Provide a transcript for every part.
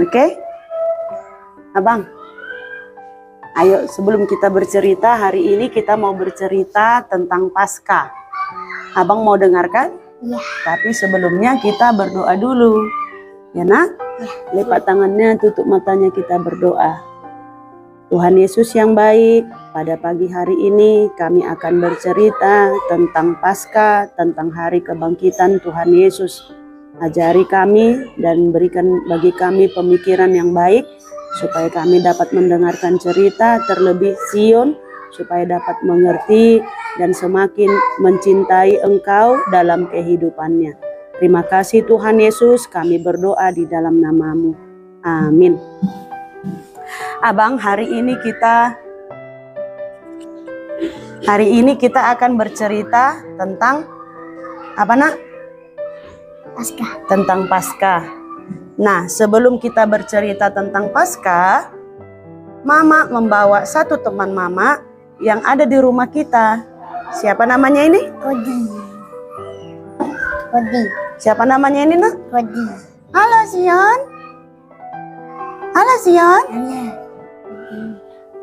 Oke? Abang, ayo sebelum kita bercerita, hari ini kita mau bercerita tentang Paskah. Abang mau dengarkan? Iya. Tapi sebelumnya kita berdoa dulu. Ya nak? Ya. Lipat tangannya, tutup matanya, kita berdoa. Tuhan Yesus yang baik, pada pagi hari ini kami akan bercerita tentang Paskah, tentang hari kebangkitan Tuhan Yesus. Ajari kami dan berikan bagi kami pemikiran yang baik, supaya kami dapat mendengarkan cerita, terlebih Sion, supaya dapat mengerti dan semakin mencintai Engkau dalam kehidupannya. Terima kasih Tuhan Yesus, kami berdoa di dalam nama-Mu. Amin. Abang, hari ini kita akan bercerita tentang apa nak? Paskah. Tentang Paskah. Nah, sebelum kita bercerita tentang Paskah, Mama membawa satu teman Mama yang ada di rumah kita. Siapa namanya ini? Kodi. Siapa namanya ini nak? Kodi. Halo Sion. Halo Sion. Halo.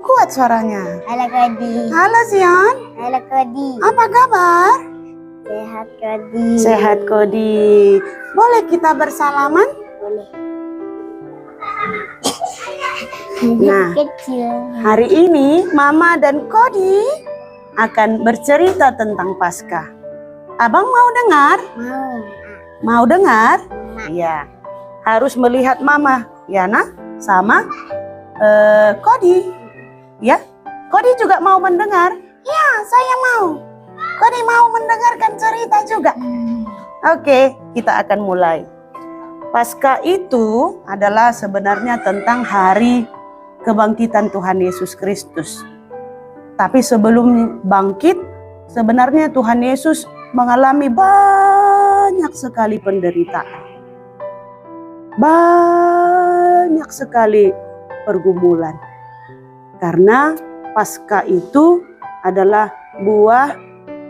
Kuat suaranya. Halo Kodi. Halo Sion. Halo Kodi. Apa kabar? Sehat Kodi. Sehat Kodi. Boleh kita bersalaman? Boleh. Nah, Kecil. hari ini Mama dan Kodi akan bercerita tentang Paskah. Abang mau dengar? Mau. Mau dengar? Iya. Harus melihat Mama, ya nak? Sama Kodi. Ya? Kodi juga mau mendengar? Ya, saya mau. Kodi mau mendengarkan cerita juga. Oke, kita akan mulai. Paskah itu adalah sebenarnya tentang hari kebangkitan Tuhan Yesus Kristus. Tapi sebelum bangkit, sebenarnya Tuhan Yesus mengalami banyak sekali penderitaan. Banyak sekali pergumulan. Karena Paskah itu adalah buah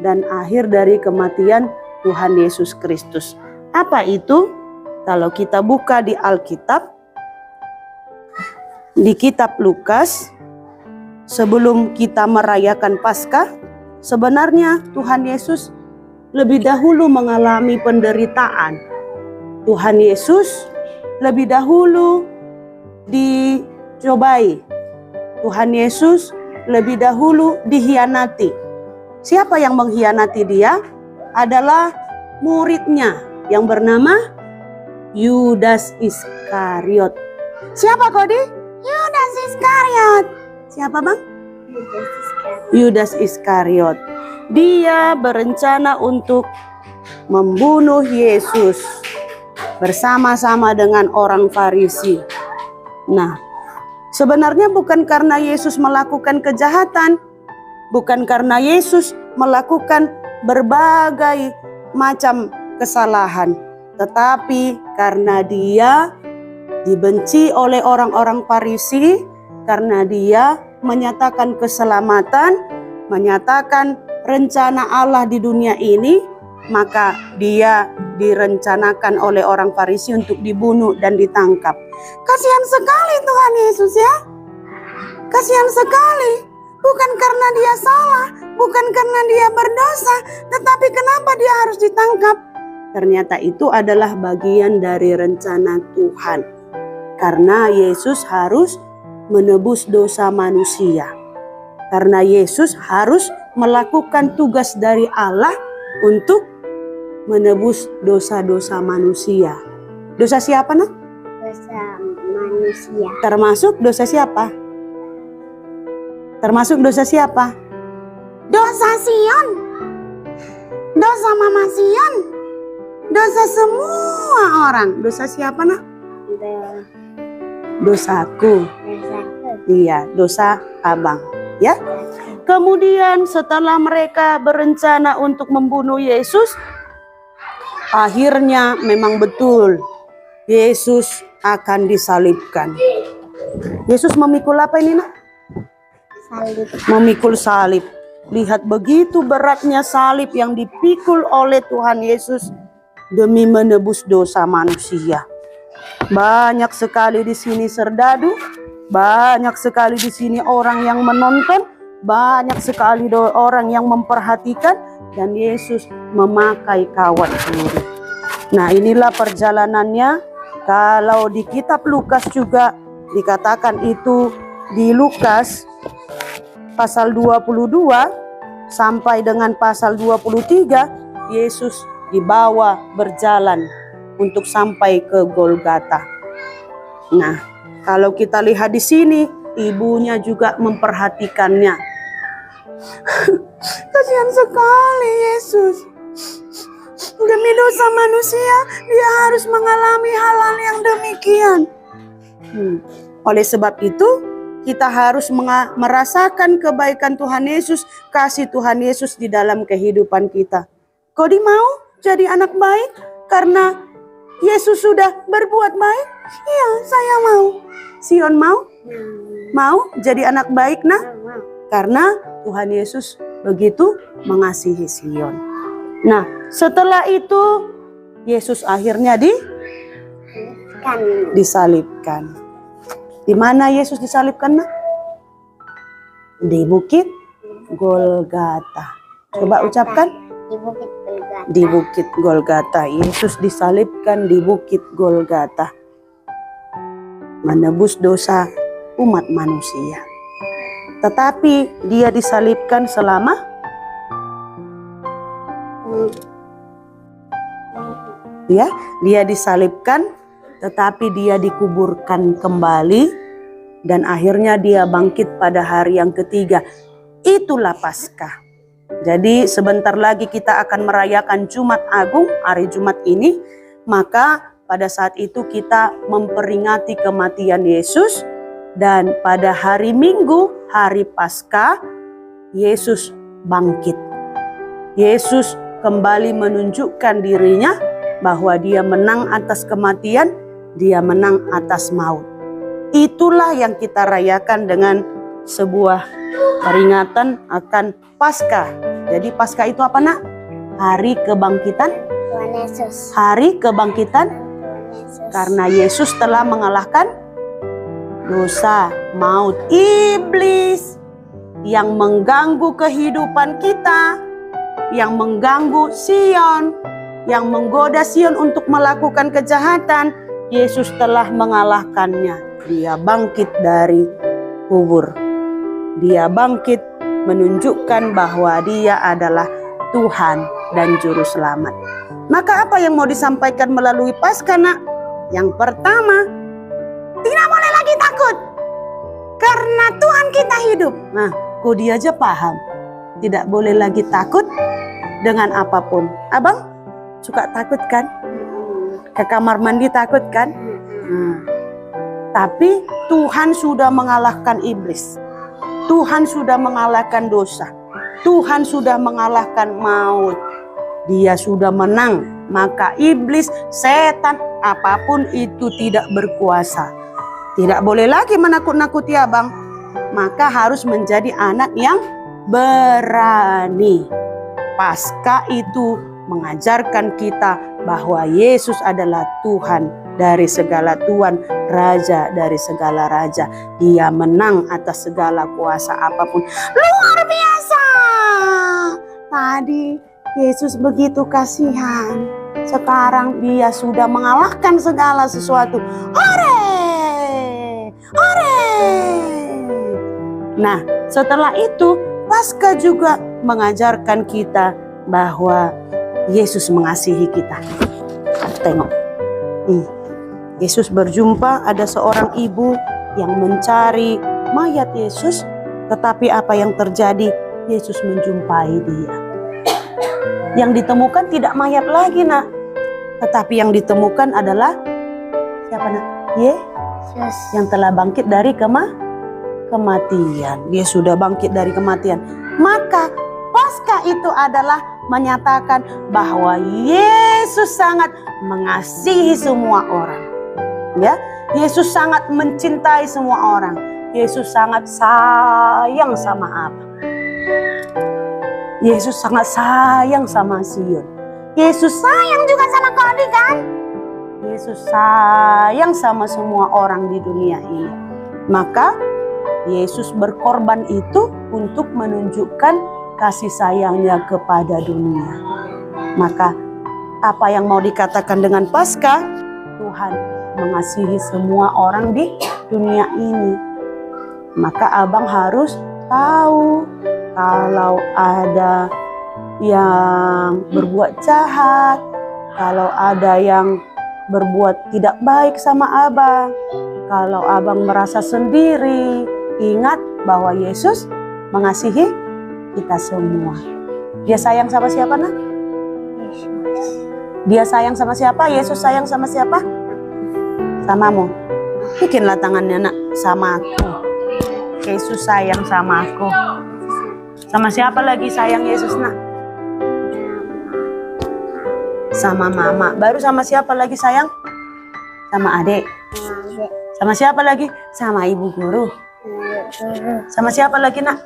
dan akhir dari kematian Tuhan Yesus Kristus. Apa itu? Kalau kita buka di Alkitab, di kitab Lukas, sebelum kita merayakan Paskah, sebenarnya Tuhan Yesus lebih dahulu mengalami penderitaan. Tuhan Yesus lebih dahulu dicobai. Tuhan Yesus lebih dahulu dikhianati. Siapa yang mengkhianati dia? Adalah muridnya yang bernama Yudas Iskariot. Siapa Kodi? Yudas Iskariot. Siapa bang? Yudas Iskariot. Dia berencana untuk membunuh Yesus bersama-sama dengan orang Farisi. Nah, sebenarnya bukan karena Yesus melakukan kejahatan, bukan karena Yesus melakukan berbagai macam kesalahan, tetapi karena dia dibenci oleh orang-orang Farisi, karena dia menyatakan keselamatan, menyatakan rencana Allah di dunia ini, maka dia direncanakan oleh orang Farisi untuk dibunuh dan ditangkap. Kasihan sekali Tuhan Yesus ya. Kasihan sekali. Bukan karena dia salah, bukan karena dia berdosa, tetapi kenapa dia harus ditangkap? Ternyata itu adalah bagian dari rencana Tuhan. Karena Yesus harus menebus dosa manusia. Karena Yesus harus melakukan tugas dari Allah untuk menebus dosa-dosa manusia. Dosa siapa nak? Dosa manusia. Termasuk dosa siapa? Termasuk dosa siapa? Dosa Sion. Dosa Mama Sion. Dosa semua orang. Dosa siapa nak? Dosaku. Iya, dosa abang. Ya. Kemudian setelah mereka berencana untuk membunuh Yesus, akhirnya memang betul Yesus akan disalibkan. Yesus memikul apa ini nak? Salib. Memikul salib. Lihat begitu beratnya salib yang dipikul oleh Tuhan Yesus demi menebus dosa manusia. Banyak sekali di sini serdadu, banyak sekali di sini orang yang menonton, banyak sekali orang yang memperhatikan, dan Yesus memakai kawan sendiri. Nah, inilah perjalanannya. Kalau di kitab Lukas juga dikatakan itu di Lukas pasal 22 sampai dengan pasal 23, Yesus dibawa berjalan untuk sampai ke Golgota. Nah, kalau kita lihat di sini, ibunya juga memperhatikannya. Kasihan sekali Yesus. Demi dosa manusia, dia harus mengalami hal-hal yang demikian. Oleh sebab itu, kita harus merasakan kebaikan Tuhan Yesus, kasih Tuhan Yesus di dalam kehidupan kita. Kodi mau jadi anak baik karena Yesus sudah berbuat baik? Iya, saya mau. Sion mau? Mau jadi anak baik, nah? Karena Tuhan Yesus begitu mengasihi Sion. Nah, setelah itu Yesus akhirnya disalibkan. Di mana Yesus disalibkan, nah? Di Bukit Golgota. Coba ucapkan. Di Bukit Golgota. Di Bukit Golgota. Yesus disalibkan di Bukit Golgota. Menebus dosa umat manusia. Tetapi dia disalibkan selama dia disalibkan, tetapi dia dikuburkan kembali, dan akhirnya dia bangkit pada hari yang ketiga. Itulah Paskah. Jadi sebentar lagi kita akan merayakan Jumat Agung, hari Jumat ini. Maka pada saat itu kita memperingati kematian Yesus. Dan pada hari Minggu, hari Paskah, Yesus bangkit. Yesus kembali menunjukkan dirinya bahwa dia menang atas kematian, dia menang atas maut. Itulah yang kita rayakan dengan sebuah peringatan akan Paskah. Jadi Paskah itu apa, nak? Hari kebangkitan Tuhan Yesus. Hari kebangkitan Tuhan Yesus. karena Yesus telah mengalahkan dosa, maut, iblis yang mengganggu kehidupan kita, yang mengganggu Sion, yang menggoda Sion untuk melakukan kejahatan. Yesus telah mengalahkannya. Dia bangkit dari kubur. Dia bangkit menunjukkan bahwa dia adalah Tuhan dan Juru Selamat. Maka apa yang mau disampaikan melalui Paskah, nak? Yang pertama, tidak boleh lagi takut. Karena Tuhan kita hidup. Nah, Kodi aja paham. Tidak boleh lagi takut dengan apapun. Abang suka takut kan? Ke kamar mandi takut kan? Tapi Tuhan sudah mengalahkan iblis. Tuhan sudah mengalahkan dosa. Tuhan sudah mengalahkan maut. Dia sudah menang. Maka iblis, setan, apapun itu tidak berkuasa. Tidak boleh lagi menakut-nakuti abang. Maka harus menjadi anak yang berani. Paskah itu mengajarkan kita bahwa Yesus adalah Tuhan dari segala Tuhan, Raja dari segala Raja. Dia menang atas segala kuasa apapun. Luar biasa. Tadi Yesus begitu kasihan. Sekarang dia sudah mengalahkan segala sesuatu. Hore! Hore! Nah, setelah itu Paskah juga mengajarkan kita bahwa Yesus mengasihi kita. Tengok. Yesus berjumpa, ada seorang ibu yang mencari mayat Yesus. Tetapi apa yang terjadi? Yesus menjumpai dia. Yang ditemukan tidak mayat lagi, nak. Tetapi yang ditemukan adalah siapa, nak? Yesus yang telah bangkit dari kematian. Dia sudah bangkit dari kematian. Maka Paskah itu adalah menyatakan bahwa Yesus sangat mengasihi semua orang. Ya, Yesus sangat mencintai semua orang. Yesus sangat sayang sama Abang. Yesus sangat sayang sama Sion. Yesus sayang juga sama Kodi, kan? Yesus sayang sama semua orang di dunia ini. Maka Yesus berkorban itu untuk menunjukkan kasih sayangnya kepada dunia. Maka apa yang mau dikatakan dengan Paskah? Tuhan mengasihi semua orang di dunia ini. Maka abang harus tahu kalau ada yang berbuat jahat, kalau ada yang berbuat tidak baik sama abang, kalau abang merasa sendiri, ingat bahwa Yesus mengasihi kita semua. Dia sayang sama siapa, nak? Dia sayang sama siapa? Yesus sayang sama siapa? Samamu. Bikinlah tangannya, nak, sama aku. Yesus sayang sama aku. Sama siapa lagi sayang Yesus, nak? Sama mama. Baru sama siapa lagi sayang? Sama adik. Sama siapa lagi? Sama ibu guru. Sama siapa lagi, nak?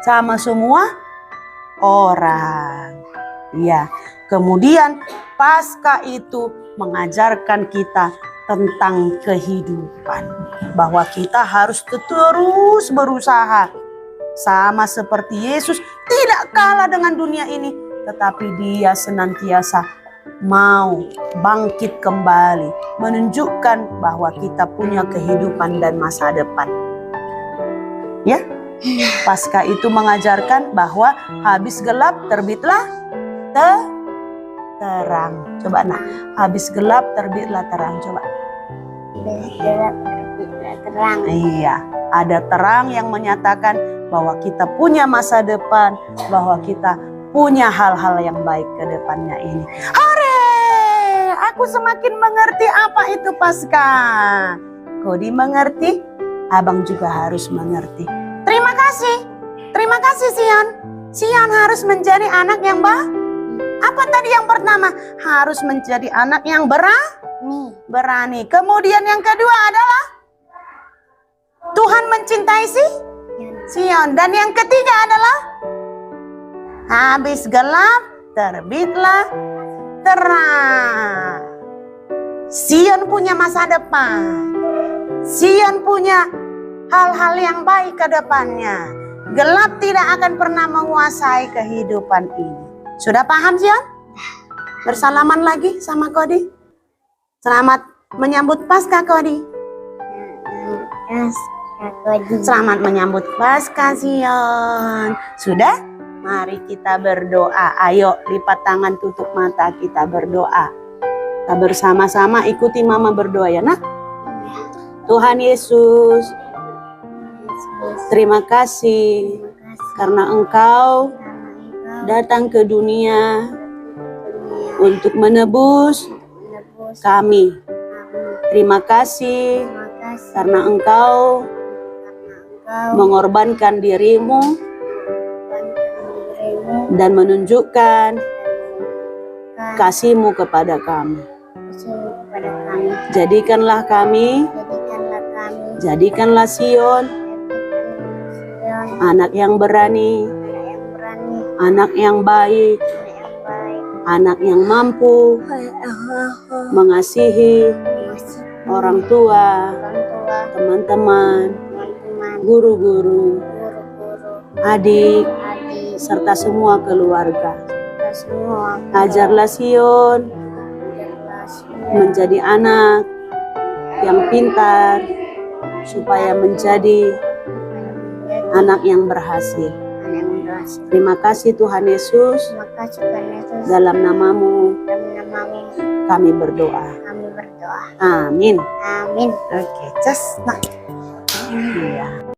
Sama semua orang. Ya. Kemudian Paskah itu mengajarkan kita tentang kehidupan. Bahwa kita harus terus berusaha. Sama seperti Yesus tidak kalah dengan dunia ini. Tetapi dia senantiasa mau bangkit kembali. Menunjukkan bahwa kita punya kehidupan dan masa depan. Ya, Paskah itu mengajarkan bahwa habis gelap terbitlah terang. Coba, nak, habis gelap terbitlah terang. Coba. Gelap terbitlah terang. Iya, ada terang yang menyatakan bahwa kita punya masa depan, bahwa kita punya hal-hal yang baik ke depannya ini. Hore! Aku semakin mengerti apa itu Paskah. Kodi mengerti, abang juga harus mengerti. Terima kasih Sion. Sion harus menjadi anak yang apa tadi yang pertama? Harus menjadi anak yang berani. Kemudian yang kedua adalah Tuhan mencintai Sion. Dan yang ketiga adalah habis gelap terbitlah terang. Sion punya masa depan. Sion punya hal-hal yang baik ke depannya. Gelap tidak akan pernah menguasai kehidupan ini. Sudah paham, Sion? Bersalaman lagi sama Kodi. Selamat menyambut Paskah, Kodi. Selamat menyambut Paskah, Sion. Sudah? Mari kita berdoa. Ayo, lipat tangan, tutup mata, kita berdoa. Kita bersama-sama ikuti mama berdoa, ya, nak? Tuhan Yesus, terima kasih karena Engkau datang ke dunia untuk menebus kami. Terima kasih karena Engkau mengorbankan dirimu dan menunjukkan kasih-Mu kepada kami. Jadikanlah kami, jadikanlah Sion anak yang berani, anak yang baik, anak yang mampu mengasihi orang tua, teman-teman, guru-guru, adik, serta semua keluarga. Ajarlah Sion menjadi anak yang pintar, supaya menjadi anak yang berhasil. Terima kasih Tuhan Yesus. Dalam namamu kami berdoa. Amin. Amin. Oke, just nah. Iya.